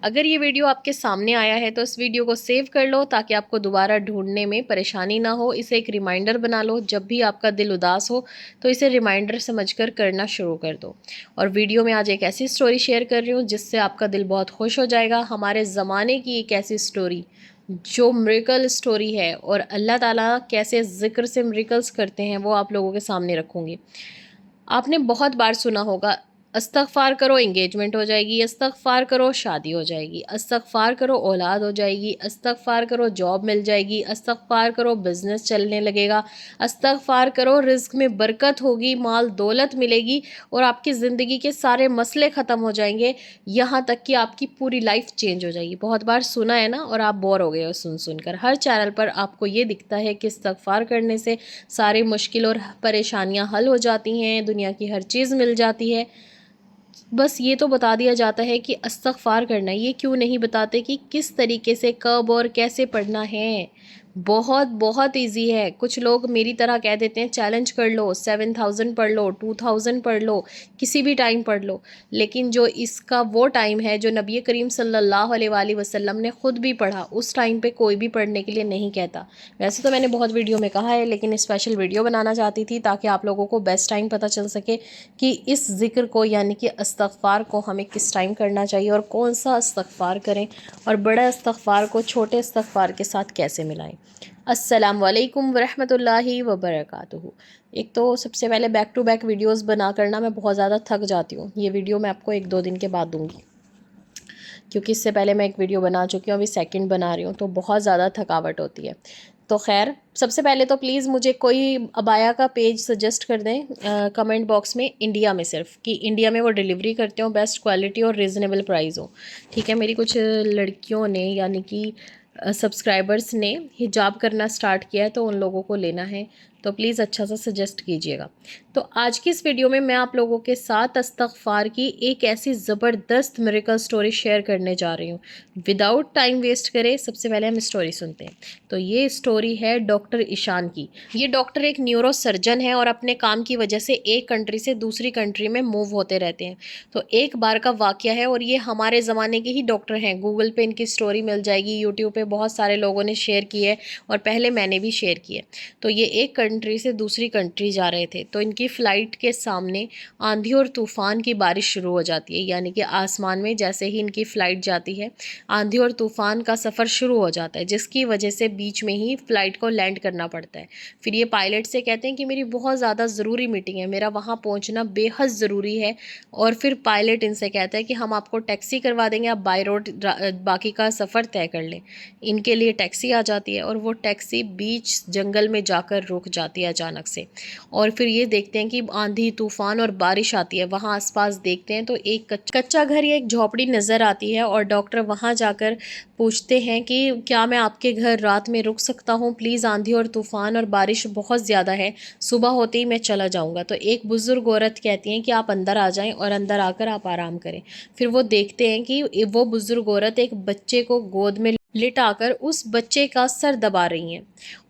अगर ये वीडियो आपके सामने आया है तो इस वीडियो को सेव कर लो ताकि आपको दोबारा ढूंढने में परेशानी ना हो। इसे एक रिमाइंडर बना लो, जब भी आपका दिल उदास हो तो इसे रिमाइंडर समझकर करना शुरू कर दो। और वीडियो में आज एक ऐसी स्टोरी शेयर कर रही हूँ जिससे आपका दिल बहुत खुश हो जाएगा। हमारे ज़माने की एक ऐसी स्टोरी जो मिरेकल स्टोरी है और अल्लाह ताला कैसे ज़िक्र से मिरेकल्स करते हैं वो आप लोगों के सामने रखूँगी। आपने बहुत बार सुना होगा, इस्तग़फ़ार करो एंगेजमेंट हो जाएगी, इस्तग़फ़ार करो शादी हो जाएगी, इस्तग़फ़ार करो औलाद हो जाएगी, इस्तग़फ़ार करो जॉब मिल जाएगी, इस्तग़फ़ार करो बिज़नेस चलने लगेगा, इस्तग़फ़ार करो रिज़्क़ में बरकत होगी, माल दौलत मिलेगी और आपकी ज़िंदगी के सारे मसले ख़त्म हो जाएंगे, यहाँ तक कि आपकी पूरी लाइफ चेंज हो जाएगी। बहुत बार सुना है ना, और आप बोर हो गए हो सुन कर। हर चैनल पर आपको ये दिखता है कि इस्तग़फ़ार करने से सारी मुश्किल और परेशानियां हल हो जाती हैं, दुनिया की हर चीज़ मिल जाती है। बस ये तो बता दिया जाता है कि इस्तग़फ़ार करना है, ये क्यों नहीं बताते कि किस तरीके से, कब और कैसे पढ़ना है। बहुत बहुत ईजी है। कुछ लोग मेरी तरह कह देते हैं चैलेंज कर लो, 7000 पढ़ लो, 2000 पढ़ लो, किसी भी टाइम पढ़ लो। लेकिन जो इसका वो टाइम है जो नबी करीम सल्लल्लाहु अलैहि वसल्लम ने ख़ुद भी पढ़ा, उस टाइम पे कोई भी पढ़ने के लिए नहीं कहता। वैसे तो मैंने बहुत वीडियो में कहा है, लेकिन स्पेशल वीडियो बनाना चाहती थी ताकि आप लोगों को बेस्ट टाइम पता चल सके कि इस ज़िक्र को यानी कि इस्तग़फ़ार को हमें किस टाइम करना चाहिए और कौन सा इस्तग़फ़ार करें और बड़ा इस्तग़फ़ार को छोटे इस्तग़फ़ार के साथ कैसे मिलाएं। अस्सलाम वालेकुम वरहमतुल्लाहि वबरकातुहू। एक तो सबसे पहले बैक टू बैक वीडियोस बना करना मैं बहुत ज़्यादा थक जाती हूँ। ये वीडियो मैं आपको 1-2 दिन के बाद दूँगी, क्योंकि इससे पहले मैं एक वीडियो बना चुकी हूँ, अभी सेकंड बना रही हूँ, तो बहुत ज़्यादा थकावट होती है। तो खैर, सबसे पहले तो प्लीज़ मुझे कोई अबाया का पेज सजेस्ट कर दें कमेंट बॉक्स में, इंडिया में सिर्फ, कि इंडिया में वो डिलीवरी करते हो, बेस्ट क्वालिटी और रीज़नेबल प्राइस हो। ठीक है, मेरी कुछ लड़कियों ने यानी कि सब्सक्राइबर्स ने हिजाब करना स्टार्ट किया है, तो उन लोगों को लेना है, तो प्लीज़ अच्छा सा सजेस्ट कीजिएगा। तो आज की इस वीडियो में मैं आप लोगों के साथ इस्तग़फ़ार की एक ऐसी ज़बरदस्त मिरेकल स्टोरी शेयर करने जा रही हूँ। विदाउट टाइम वेस्ट करे सबसे पहले हम स्टोरी सुनते हैं। तो ये स्टोरी है डॉक्टर ईशान की। ये डॉक्टर एक न्यूरो सर्जन है और अपने काम की वजह से एक कंट्री से दूसरी कंट्री में मूव होते रहते हैं। तो एक बार का वाक़या है और ये हमारे ज़माने के ही डॉक्टर हैं। गूगल पे इनकी स्टोरी मिल जाएगी, यूट्यूब पे बहुत सारे लोगों ने शेयर की है और पहले मैंने भी शेयर की है। तो ये एक कंट्री से दूसरी कंट्री जा रहे थे, तो इनकी फ़्लाइट के सामने आंधी और तूफ़ान की बारिश शुरू हो जाती है। यानी कि आसमान में जैसे ही इनकी फ़्लाइट जाती है, आंधी और तूफ़ान का सफ़र शुरू हो जाता है, जिसकी वजह से बीच में ही फ़्लाइट को लैंड करना पड़ता है। फिर ये पायलट से कहते हैं कि मेरी बहुत ज़्यादा ज़रूरी मीटिंग है, मेरा वहाँ पहुँचना बेहद ज़रूरी है। और फिर पायलट इनसे कहता है कि हम आपको टैक्सी करवा देंगे, आप बाय रोड बाकी का सफ़र तय कर लें। इनके लिए टैक्सी आ जाती है और वो टैक्सी बीच जंगल में जाकर रुक जाती है अचानक से। और फिर ये देखते हैं कि आंधी तूफ़ान और बारिश आती है। वहाँ आसपास देखते हैं तो एक कच्चा घर या एक झोपड़ी नज़र आती है और डॉक्टर वहाँ जाकर पूछते हैं कि क्या मैं आपके घर रात में रुक सकता हूँ? प्लीज़, आंधी और तूफ़ान और बारिश बहुत ज़्यादा है, सुबह होते ही मैं चला जाऊँगा। तो एक बुज़ुर्ग औरत कहती हैं कि आप अंदर आ जाएँ और अंदर आकर आप आराम करें। फिर वो देखते हैं कि वो बुज़ुर्ग औरत एक बच्चे को गोद में लिटाकर उस बच्चे का सर दबा रही हैं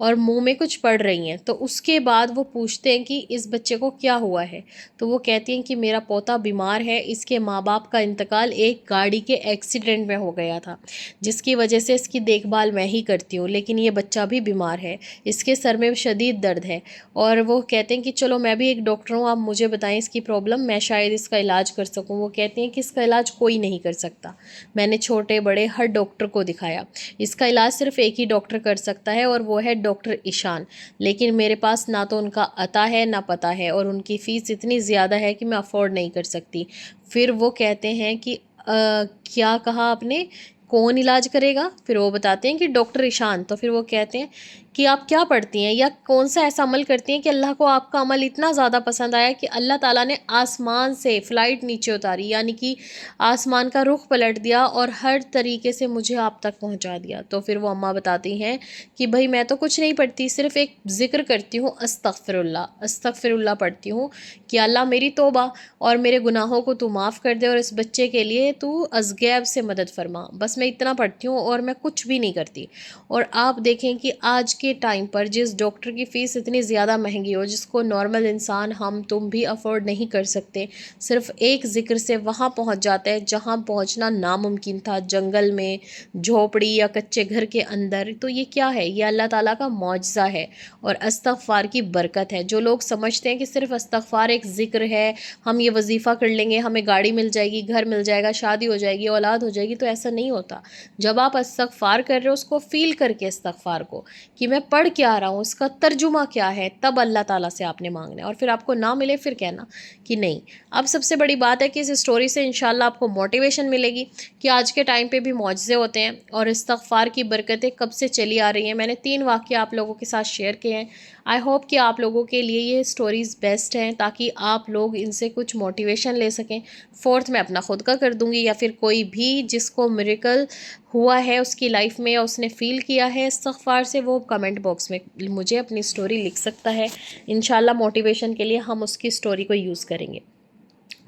और मुंह में कुछ पढ़ रही हैं। तो उसके बाद वो पूछते हैं कि इस बच्चे को क्या हुआ है? तो वो कहती हैं कि मेरा पोता बीमार है, इसके माँ बाप का इंतकाल एक गाड़ी के एक्सीडेंट में हो गया था, जिसकी वजह से इसकी देखभाल मैं ही करती हूँ, लेकिन ये बच्चा भी बीमार है, इसके सर में शदीद दर्द है। और वो कहते हैं कि चलो मैं भी एक डॉक्टर हूँ, आप मुझे बताएं इसकी प्रॉब्लम, मैं शायद इसका इलाज कर सकूँ। वो कहते हैं कि इसका इलाज कोई नहीं कर सकता, मैंने छोटे बड़े हर डॉक्टर को दिखाया, इसका इलाज सिर्फ एक ही डॉक्टर कर सकता है और वो है डॉक्टर ईशान। लेकिन मेरे पास ना तो उनका अता है ना पता है और उनकी फ़ीस इतनी ज़्यादा है कि मैं अफोर्ड नहीं कर सकती। फिर वो कहते हैं कि क्या कहा आपने, कौन इलाज करेगा? फिर वो बताते हैं कि डॉक्टर ईशान। तो फिर वो कहते हैं कि आप क्या पढ़ती हैं या कौन सा ऐसा अमल करती हैं कि अल्लाह को आपका अमल इतना ज़्यादा पसंद आया कि अल्लाह ताला ने आसमान से फ़्लाइट नीचे उतारी, यानी कि आसमान का रुख पलट दिया और हर तरीके से मुझे आप तक पहुंचा दिया। तो फिर वो अम्मा बताती हैं कि भाई मैं तो कुछ नहीं पढ़ती, सिर्फ एक ज़िक्र करती हूँ, अस्तग़फ़िरुल्लाह अस्तग़फ़िरुल्लाह पढ़ती हूँ कि अल्लाह मेरी तौबा और मेरे गुनाहों को तू माफ़ कर दे और इस बच्चे के लिए तू अज़गैब से मदद फरमा। बस मैं इतना पढ़ती हूँ और मैं कुछ भी नहीं करती। और आप देखें कि आज के टाइम पर जिस डॉक्टर की फ़ीस इतनी ज़्यादा महंगी हो, जिसको नॉर्मल इंसान हम तुम भी अफोर्ड नहीं कर सकते, सिर्फ़ एक ज़िक्र से वहाँ पहुँच जाता है जहाँ पहुँचना नामुमकिन था, जंगल में, झोपड़ी या कच्चे घर के अंदर। तो ये क्या है? ये अल्लाह ताला का मौजज़ा है और इस्तग़फ़ार की बरकत है। जो लोग समझते हैं कि सिर्फ़ इस्तग़फ़ार एक ज़िक्र है, हम ये वज़ीफ़ा कर लेंगे, हमें गाड़ी मिल जाएगी, घर मिल जाएगा, शादी हो जाएगी, औलाद हो जाएगी, तो ऐसा नहीं होता। जब आप इस्तग़फ़ार कर रहे हो, उसको फ़ील करके इस्तग़फ़ार को, कि मैं पढ़ क्या रहा हूँ, इसका तर्जुमा क्या है, तब अल्लाह ताला से आपने मांगना है। और फिर आपको ना मिले फिर कहना कि नहीं। अब सबसे बड़ी बात है कि इस स्टोरी से इंशाल्लाह आपको मोटिवेशन मिलेगी कि आज के टाइम पे भी मौजज़े होते हैं और इस्तग़फ़ार की बरकतें कब से चली आ रही हैं। मैंने 3 वाक़या आप लोगों के साथ शेयर किए हैं। आई होप कि आप लोगों के लिए ये स्टोरीज़ बेस्ट हैं ताकि आप लोग इनसे कुछ मोटिवेशन ले सकें। फोर्थ मैं अपना खुद का कर दूँगी या फिर कोई भी जिसको मिरेकल हुआ है उसकी लाइफ में या उसने फ़ील किया है इस्तग़फ़ार से, वो कमेंट बॉक्स में मुझे अपनी स्टोरी लिख सकता है। इंशाल्लाह मोटिवेशन के लिए हम उसकी स्टोरी को यूज़ करेंगे।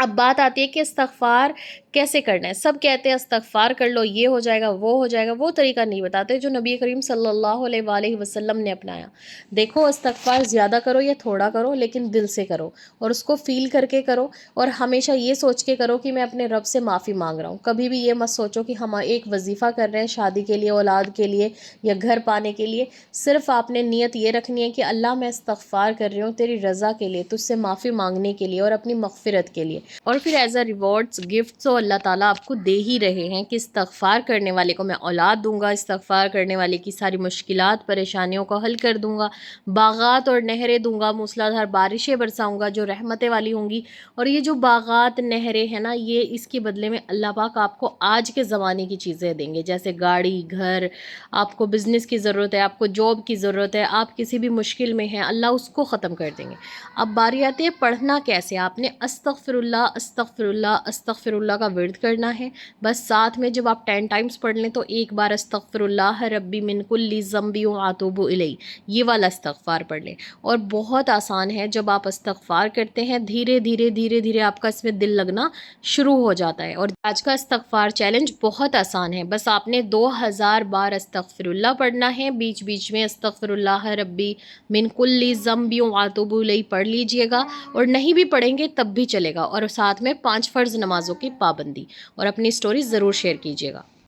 अब बात आती है कि इस्तग़फ़ार कैसे करना है। सब कहते हैं इस्तग़फ़ार कर लो, ये हो जाएगा, वो हो जाएगा। वो तरीका नहीं बताते जो नबी करीम सल्लल्लाहु अलैहि वसल्लम ने अपनाया। देखो, इस्तग़फ़ार ज़्यादा करो या थोड़ा करो, लेकिन दिल से करो और उसको फ़ील करके करो और हमेशा ये सोच के करो कि मैं अपने रब से माफ़ी मांग रहा हूँ। कभी भी ये मत सोचो कि हम एक वजीफ़ा कर रहे हैं शादी के लिए, औलाद के लिए या घर पाने के लिए। सिर्फ़ आपने नीयत ये रखनी है कि अल्लाह मैं इस्तग़फ़ार कर रही हूँ तेरी रज़ा के लिए, तुझसे माफ़ी मांगने के लिए और अपनी मग़फ़िरत के लिए। और फिर एज़ अ रिवॉर्ड्स गिफ्ट्स तो अल्लाह ताला आपको दे ही रहे हैं कि इस्तग़फ़ार करने वाले को मैं औलाद दूंगा, इस्तग़फ़ार करने वाले की सारी मुश्किलात परेशानियों को हल कर दूंगा, बागात और नहरें दूंगा, मूसलाधार बारिशें बरसाऊंगा जो रहमतें वाली होंगी। और ये जो बागात नहरें हैं ना, ये इसके बदले में अल्लाह पाक आपको आज के ज़माने की चीज़ें देंगे, जैसे गाड़ी, घर, आपको बिज़नेस की ज़रूरत है, आपको जॉब की ज़रूरत है, आप किसी भी मुश्किल में हैं, अल्लाह उसको ख़त्म कर देंगे। अब बारी आती है पढ़ना कैसे। आपने अस्तग़फ़िरुल्लाह अस्तग़फ़िरुल्लाह अस्तग़फ़िरुल्लाह का विर्द करना है। बस साथ में जब आप 10 टाइम्स पढ़ लें तो एक बार अस्तग़फ़िरुल्लाह रब्बी मिन कुल्ली ज़म्बी व अतूबु इलैहि, ये वाला इस्तग़फ़ार पढ़ लें। और बहुत आसान है, जब आप इस्तग़फ़ार करते हैं धीरे धीरे धीरे धीरे आपका इसमें दिल लगना शुरू हो जाता है। और आज का इस्तग़फ़ार चैलेंज बहुत आसान है, बस आपने 2000 बार अस्तग़फ़िरुल्लाह पढ़ना है, बीच बीच में अस्तग़फ़िरुल्लाह रब्बी मिन कुल्ली ज़म्बी व अतूबु इलैहि पढ़ लीजिएगा। और नहीं भी पढ़ेंगे तब भी चलेगा। और साथ में 5 फ़र्ज़ नमाज़ों की पाबंदी। और अपनी स्टोरी ज़रूर शेयर कीजिएगा।